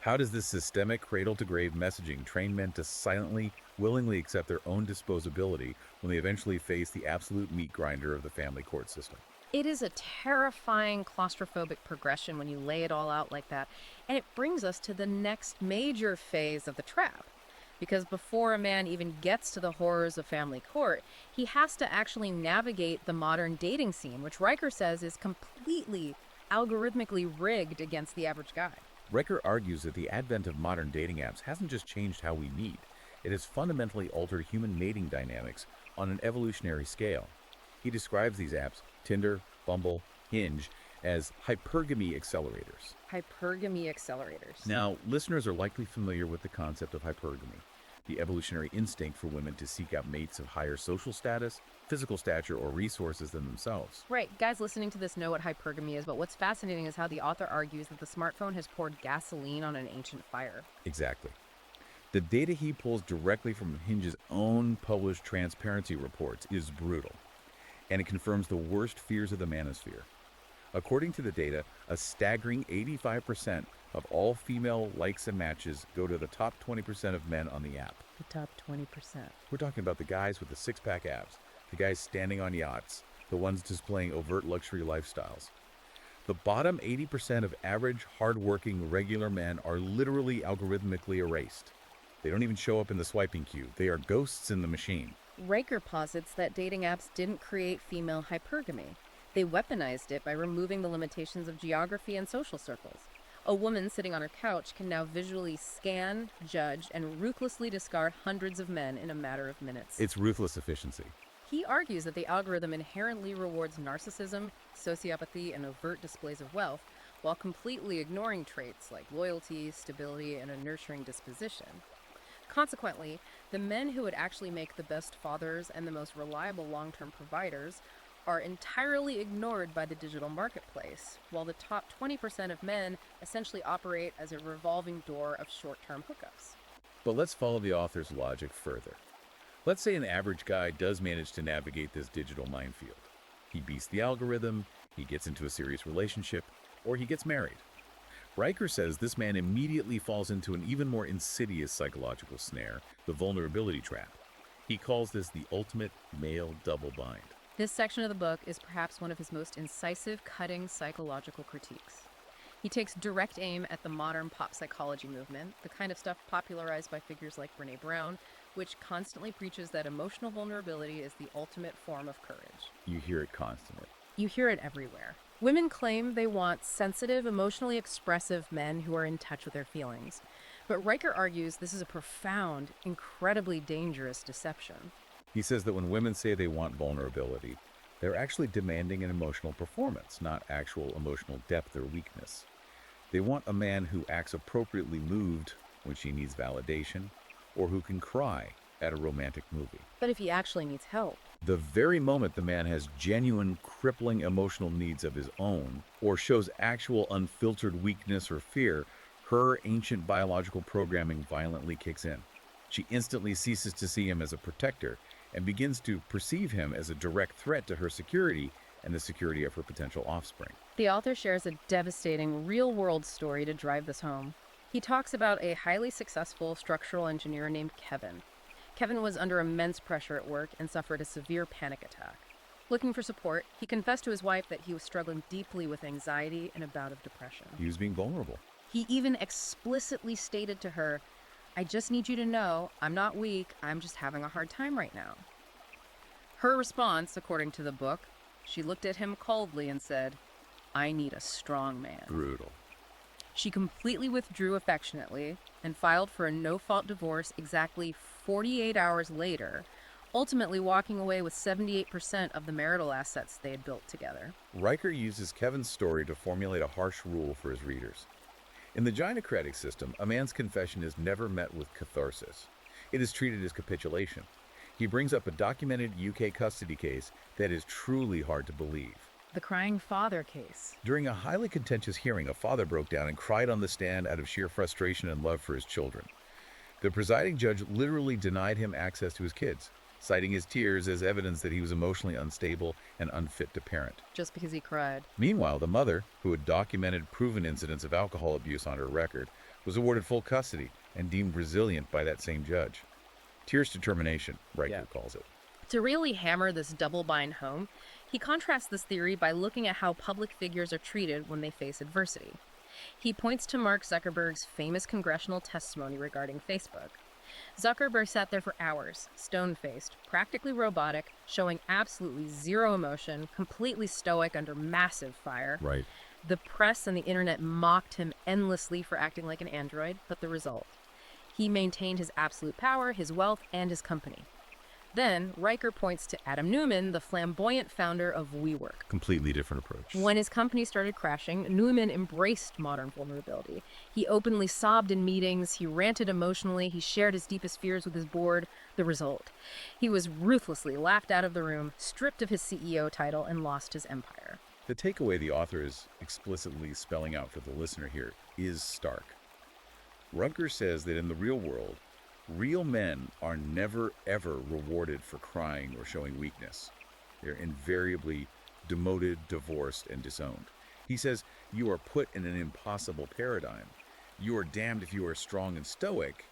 How does this systemic cradle-to-grave messaging train men to silently, willingly accept their own disposability when they eventually face the absolute meat grinder of the family court system? It is a terrifying claustrophobic progression when you lay it all out like that. And it brings us to the next major phase of the trap. Because before a man even gets to the horrors of family court, he has to actually navigate the modern dating scene, which Riker says is completely algorithmically rigged against the average guy. Riker argues that the advent of modern dating apps hasn't just changed how we meet, it has fundamentally altered human mating dynamics on an evolutionary scale. He describes these apps, Tinder, Bumble, Hinge, as hypergamy accelerators. Hypergamy accelerators. Now, listeners are likely familiar with the concept of hypergamy, the evolutionary instinct for women to seek out mates of higher social status, physical stature, or resources than themselves. Right, guys listening to this know what hypergamy is, but what's fascinating is how the author argues that the smartphone has poured gasoline on an ancient fire. Exactly. The data he pulls directly from Hinge's own published transparency reports is brutal, and it confirms the worst fears of the manosphere. According to the data, a staggering 85% of all female likes and matches go to the top 20% of men on the app. The top 20%. We're talking about the guys with the six-pack abs, the guys standing on yachts, the ones displaying overt luxury lifestyles. The bottom 80% of average, hard-working, regular men are literally algorithmically erased. They don't even show up in the swiping queue. They are ghosts in the machine. Riker posits that dating apps didn't create female hypergamy. They weaponized it by removing the limitations of geography and social circles. A woman sitting on her couch can now visually scan, judge, and ruthlessly discard hundreds of men in a matter of minutes. It's ruthless efficiency. He argues that the algorithm inherently rewards narcissism, sociopathy, and overt displays of wealth, while completely ignoring traits like loyalty, stability, and a nurturing disposition. Consequently, the men who would actually make the best fathers and the most reliable long-term providers are entirely ignored by the digital marketplace, while the top 20% of men essentially operate as a revolving door of short-term hookups. But let's follow the author's logic further. Let's say an average guy does manage to navigate this digital minefield. He beats the algorithm, he gets into a serious relationship, or he gets married. Riker says this man immediately falls into an even more insidious psychological snare, the vulnerability trap. He calls this the ultimate male double bind. This section of the book is perhaps one of his most incisive, cutting psychological critiques. He takes direct aim at the modern pop psychology movement, the kind of stuff popularized by figures like Brené Brown, which constantly preaches that emotional vulnerability is the ultimate form of courage. You hear it constantly. You hear it everywhere. Women claim they want sensitive, emotionally expressive men who are in touch with their feelings. But Riker argues this is a profound, incredibly dangerous deception. He says that when women say they want vulnerability, they're actually demanding an emotional performance, not actual emotional depth or weakness. They want a man who acts appropriately moved when she needs validation, or who can cry at a romantic movie. But if he actually needs help? The very moment the man has genuine, crippling emotional needs of his own, or shows actual unfiltered weakness or fear, her ancient biological programming violently kicks in. She instantly ceases to see him as a protector and begins to perceive him as a direct threat to her security and the security of her potential offspring. The author shares a devastating, real-world story to drive this home. He talks about a highly successful structural engineer named Kevin. Kevin was under immense pressure at work and suffered a severe panic attack. Looking for support, he confessed to his wife that he was struggling deeply with anxiety and a bout of depression. He was being vulnerable. He even explicitly stated to her, "I just need you to know I'm not weak, I'm just having a hard time right now." Her response, according to the book, she looked at him coldly and said, "I need a strong man." Brutal. She completely withdrew affectionately and filed for a no-fault divorce exactly 48 hours later, ultimately walking away with 78% of the marital assets they had built together. Riker uses Kevin's story to formulate a harsh rule for his readers. In the gynocentric system, a man's confession is never met with catharsis. It is treated as capitulation. He brings up a documented UK custody case that is truly hard to believe. The crying father case. During a highly contentious hearing, a father broke down and cried on the stand out of sheer frustration and love for his children. The presiding judge literally denied him access to his kids, citing his tears as evidence that he was emotionally unstable and unfit to parent. Just because he cried. Meanwhile, the mother, who had documented proven incidents of alcohol abuse on her record, was awarded full custody and deemed resilient by that same judge. Tears determination, Riker calls it. To really hammer this double bind home, he contrasts this theory by looking at how public figures are treated when they face adversity. He points to Mark Zuckerberg's famous congressional testimony regarding Facebook. Zuckerberg sat there for hours, stone-faced, practically robotic, showing absolutely zero emotion, completely stoic under massive fire. Right. The press and the internet mocked him endlessly for acting like an android, but the result? He maintained his absolute power, his wealth, and his company. Then, Riker points to Adam Neumann, the flamboyant founder of WeWork. Completely different approach. When his company started crashing, Neumann embraced modern vulnerability. He openly sobbed in meetings, he ranted emotionally, he shared his deepest fears with his board. The result? He was ruthlessly laughed out of the room, stripped of his CEO title, and lost his empire. The takeaway the author is explicitly spelling out for the listener here is stark. Riker says that in the real world, real men are never, ever rewarded for crying or showing weakness. They're invariably demoted, divorced, and disowned. He says, you are put in an impossible paradigm. You are damned if you are strong and stoic,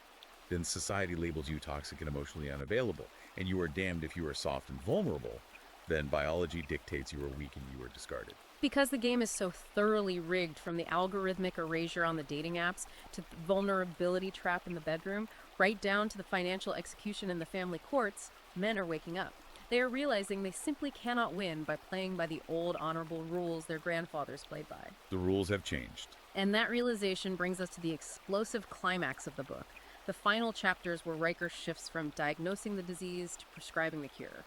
then society labels you toxic and emotionally unavailable. And you are damned if you are soft and vulnerable, then biology dictates you are weak and you are discarded. Because the game is so thoroughly rigged, from the algorithmic erasure on the dating apps to the vulnerability trap in the bedroom, right down to the financial execution in the family courts, men are waking up. They are realizing they simply cannot win by playing by the old honorable rules their grandfathers played by. The rules have changed. And that realization brings us to the explosive climax of the book, the final chapters where Riker shifts from diagnosing the disease to prescribing the cure.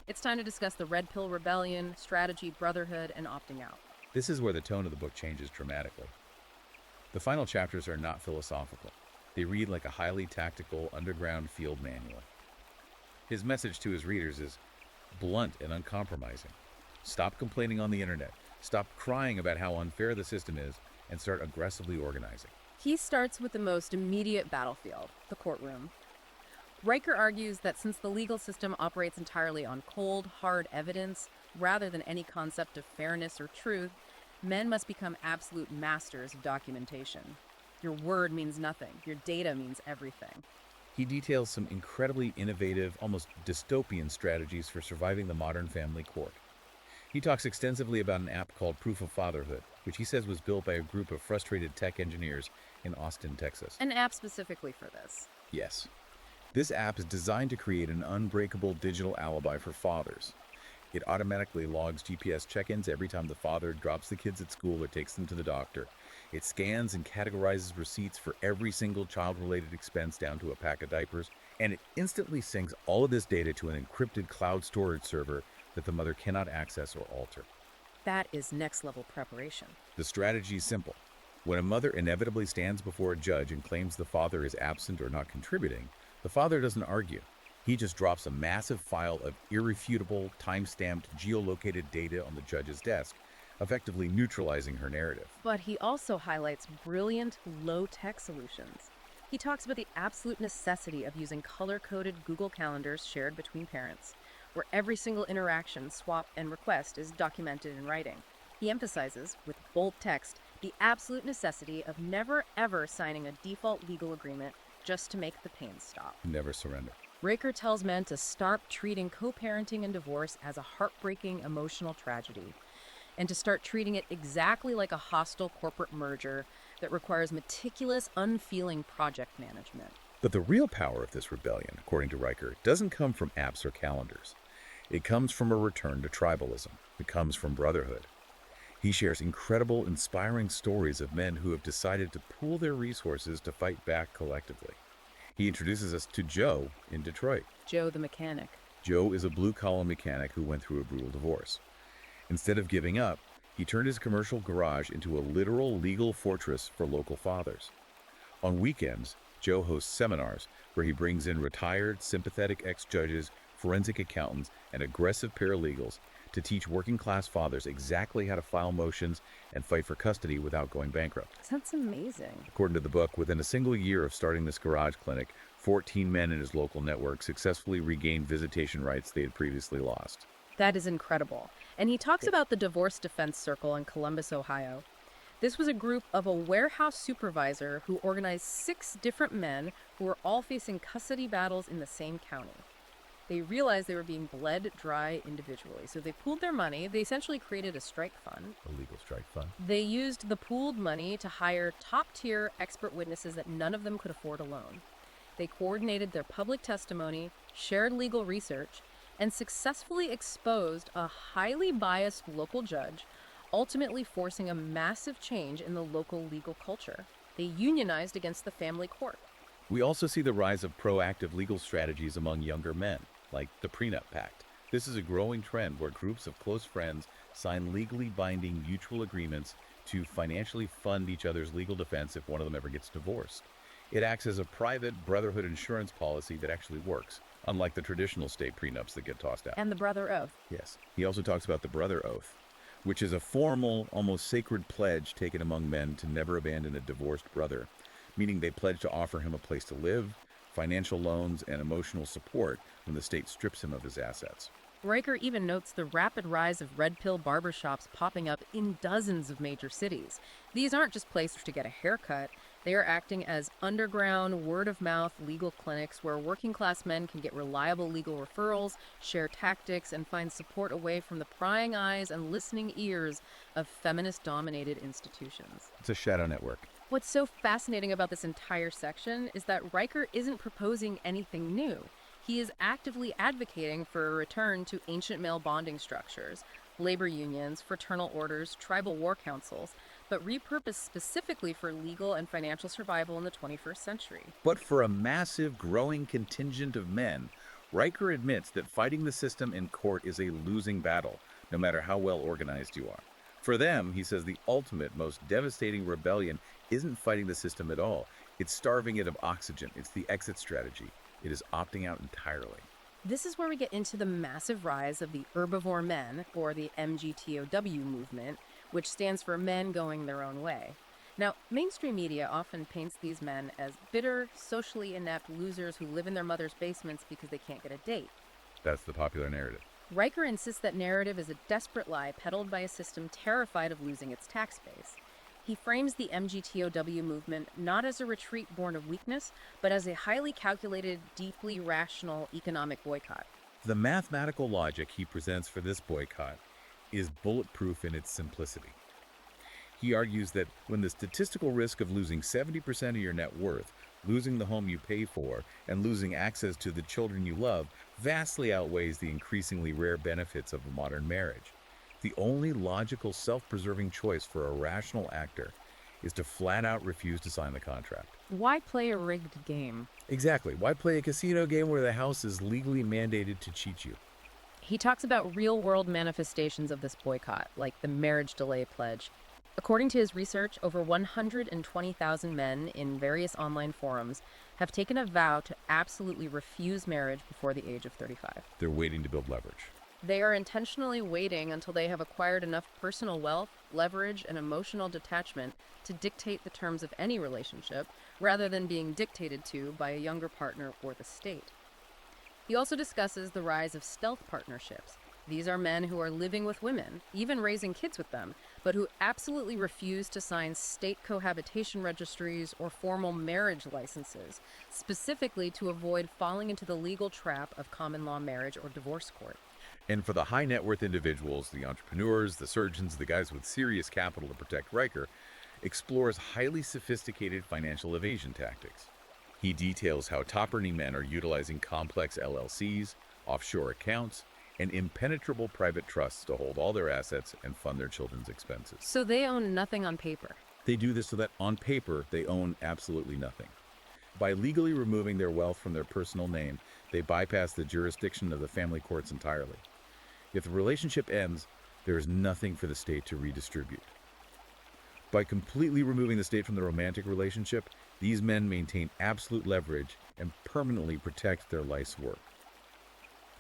It's time to discuss the Red Pill Rebellion, strategy, brotherhood, and opting out. This is where the tone of the book changes dramatically. The final chapters are not philosophical. They read like a highly tactical underground field manual. His message to his readers is blunt and uncompromising. Stop complaining on the internet. Stop crying about how unfair the system is, and start aggressively organizing. He starts with the most immediate battlefield, the courtroom. Riker argues that since the legal system operates entirely on cold, hard evidence, rather than any concept of fairness or truth, men must become absolute masters of documentation. Your word means nothing. Your data means everything. He details some incredibly innovative, almost dystopian strategies for surviving the modern family court. He talks extensively about an app called Proof of Fatherhood, which he says was built by a group of frustrated tech engineers in Austin, Texas. An app specifically for this. Yes. This app is designed to create an unbreakable digital alibi for fathers. It automatically logs GPS check-ins every time the father drops the kids at school or takes them to the doctor. It scans and categorizes receipts for every single child-related expense down to a pack of diapers, and it instantly syncs all of this data to an encrypted cloud storage server that the mother cannot access or alter. That is next-level preparation. The strategy is simple. When a mother inevitably stands before a judge and claims the father is absent or not contributing, the father doesn't argue. He just drops a massive file of irrefutable, time-stamped, geolocated data on the judge's desk, effectively neutralizing her narrative. But he also highlights brilliant, low-tech solutions. He talks about the absolute necessity of using color-coded Google calendars shared between parents, where every single interaction, swap, and request is documented in writing. He emphasizes, with bold text, the absolute necessity of never ever signing a default legal agreement just to make the pain stop. Never surrender. Riker tells men to start treating co-parenting and divorce as a heartbreaking emotional tragedy, and to start treating it exactly like a hostile corporate merger that requires meticulous, unfeeling project management. But the real power of this rebellion, according to Riker, doesn't come from apps or calendars. It comes from a return to tribalism. It comes from brotherhood. He shares incredible, inspiring stories of men who have decided to pool their resources to fight back collectively. He introduces us to Joe in Detroit. Joe the mechanic. Joe is a blue-collar mechanic who went through a brutal divorce. Instead of giving up, he turned his commercial garage into a literal legal fortress for local fathers. On weekends, Joe hosts seminars where he brings in retired, sympathetic ex-judges, forensic accountants, and aggressive paralegals to teach working-class fathers exactly how to file motions and fight for custody without going bankrupt. That's amazing. According to the book, within a single year of starting this garage clinic, 14 men in his local network successfully regained visitation rights they had previously lost. That is incredible. And he talks about the Divorce Defense Circle in Columbus, Ohio. This was a group of a warehouse supervisor who organized 6 different men who were all facing custody battles in the same county. They realized they were being bled dry individually, so they pooled their money. They essentially created a strike fund. A legal strike fund. They used the pooled money to hire top-tier expert witnesses that none of them could afford alone. They coordinated their public testimony, shared legal research, and successfully exposed a highly biased local judge, ultimately forcing a massive change in the local legal culture. They unionized against the family court. We also see the rise of proactive legal strategies among younger men, like the prenup pact. This is a growing trend where groups of close friends sign legally binding mutual agreements to financially fund each other's legal defense if one of them ever gets divorced. It acts as a private brotherhood insurance policy that actually works, unlike the traditional state prenups that get tossed out. And the brother oath. Yes. He also talks about the brother oath, which is a formal, almost sacred pledge taken among men to never abandon a divorced brother, meaning they pledge to offer him a place to live, financial loans, and emotional support when the state strips him of his assets. Riker even notes the rapid rise of red pill barbershops popping up in dozens of major cities. These aren't just places to get a haircut. They are acting as underground, word-of-mouth legal clinics where working-class men can get reliable legal referrals, share tactics, and find support away from the prying eyes and listening ears of feminist-dominated institutions. It's a shadow network. What's so fascinating about this entire section is that Riker isn't proposing anything new. He is actively advocating for a return to ancient male bonding structures, labor unions, fraternal orders, tribal war councils, but repurposed specifically for legal and financial survival in the 21st century. But for a massive, growing contingent of men, Riker admits that fighting the system in court is a losing battle, no matter how well organized you are. For them, he says, the ultimate, most devastating rebellion isn't fighting the system at all. It's starving it of oxygen. It's the exit strategy. It is opting out entirely. This is where we get into the massive rise of the herbivore men, or the MGTOW movement, which stands for men going their own way. Now, mainstream media often paints these men as bitter, socially inept losers who live in their mother's basements because they can't get a date. That's the popular narrative. Riker insists that narrative is a desperate lie peddled by a system terrified of losing its tax base. He frames the MGTOW movement not as a retreat born of weakness, but as a highly calculated, deeply rational economic boycott. The mathematical logic he presents for this boycott is bulletproof in its simplicity. He argues that when the statistical risk of losing 70% of your net worth, losing the home you pay for, and losing access to the children you love vastly outweighs the increasingly rare benefits of a modern marriage, the only logical, self-preserving choice for a rational actor is to flat out refuse to sign the contract. Why play a rigged game? Exactly. Why play a casino game where the house is legally mandated to cheat you? He talks about real-world manifestations of this boycott, like the marriage delay pledge. According to his research, over 120,000 men in various online forums have taken a vow to absolutely refuse marriage before the age of 35. They're waiting to build leverage. They are intentionally waiting until they have acquired enough personal wealth, leverage, and emotional detachment to dictate the terms of any relationship, rather than being dictated to by a younger partner or the state. He also discusses the rise of stealth partnerships. These are men who are living with women, even raising kids with them, but who absolutely refuse to sign state cohabitation registries or formal marriage licenses, specifically to avoid falling into the legal trap of common law marriage or divorce court. And for the high net worth individuals, the entrepreneurs, the surgeons, the guys with serious capital to protect Riker, explores highly sophisticated financial evasion tactics. He details how top-earning men are utilizing complex LLCs, offshore accounts, and impenetrable private trusts to hold all their assets and fund their children's expenses. So they own nothing on paper. They do this so that on paper, they own absolutely nothing. By legally removing their wealth from their personal name, they bypass the jurisdiction of the family courts entirely. If the relationship ends, there is nothing for the state to redistribute. By completely removing the state from the romantic relationship, these men maintain absolute leverage and permanently protect their life's work.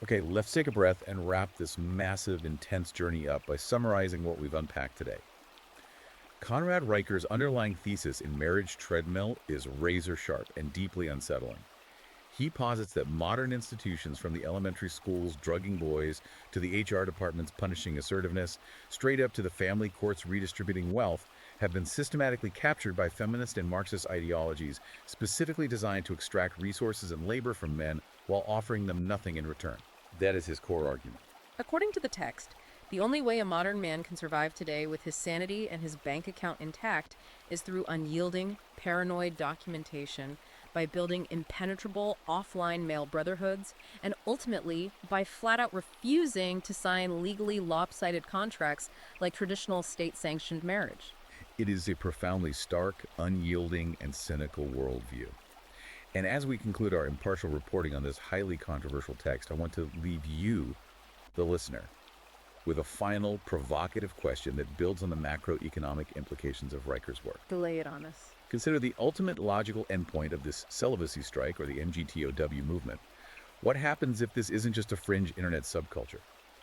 Okay, let's take a breath and wrap this massive, intense journey up by summarizing what we've unpacked today. Conrad Riker's underlying thesis in Marriage Treadmill is razor sharp and deeply unsettling. He posits that modern institutions, from the elementary schools drugging boys to the HR departments punishing assertiveness, straight up to the family courts redistributing wealth, have been systematically captured by feminist and Marxist ideologies specifically designed to extract resources and labor from men while offering them nothing in return. That is his core argument. According to the text, the only way a modern man can survive today with his sanity and his bank account intact is through unyielding, paranoid documentation, by building impenetrable offline male brotherhoods, and ultimately by flat out refusing to sign legally lopsided contracts like traditional state-sanctioned marriage. It is a profoundly stark, unyielding, and cynical worldview. And as we conclude our impartial reporting on this highly controversial text, I want to leave you, the listener, with a final provocative question that builds on the macroeconomic implications of Riker's work. Lay it on us. Consider the ultimate logical endpoint of this celibacy strike, or the MGTOW movement. What happens if this isn't just a fringe internet subculture?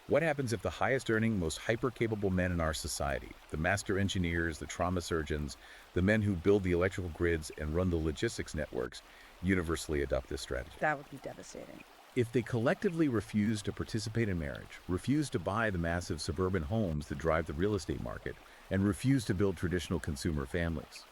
What happens if the highest earning, most hyper-capable men in our society, the master engineers, the trauma surgeons, the men who build the electrical grids and run the logistics networks, universally adopt this strategy? That would be devastating. If they collectively refuse to participate in marriage, refuse to buy the massive suburban homes that drive the real estate market, and refuse to build traditional consumer families,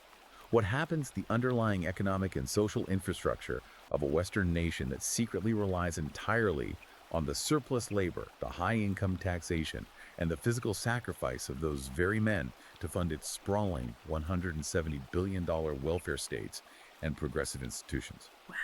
what happens to the underlying economic and social infrastructure of a Western nation that secretly relies entirely on the surplus labor, the high-income taxation, and the physical sacrifice of those very men to fund its sprawling $170 billion welfare states and progressive institutions? Wow.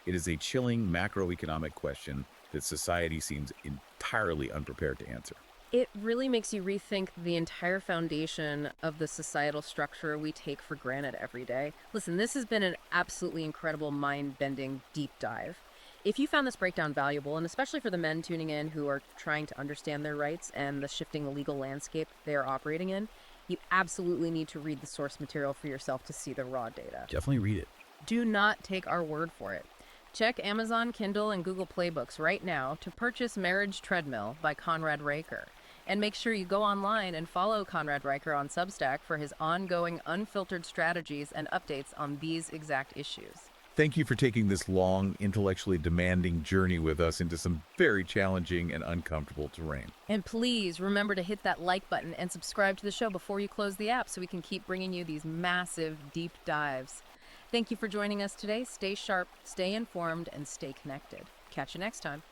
It is a chilling macroeconomic question that society seems entirely unprepared to answer. It really makes you rethink the entire foundation of the societal structure we take for granted every day. Listen, this has been an absolutely incredible, mind-bending deep dive. If you found this breakdown valuable, and especially for the men tuning in who are trying to understand their rights and the shifting legal landscape they are operating in, you absolutely need to read the source material for yourself to see the raw data. Definitely read it. Do not take our word for it. Check Amazon, Kindle, and Google Playbooks right now to purchase Marriage Treadmill by Conrad Riker. And make sure you go online and follow Conrad Riker on Substack for his ongoing unfiltered strategies and updates on these exact issues. Thank you for taking this long, intellectually demanding journey with us into some very challenging and uncomfortable terrain. And please remember to hit that like button and subscribe to the show before you close the app so we can keep bringing you these massive deep dives. Thank you for joining us today. Stay sharp, stay informed, and stay connected. Catch you next time.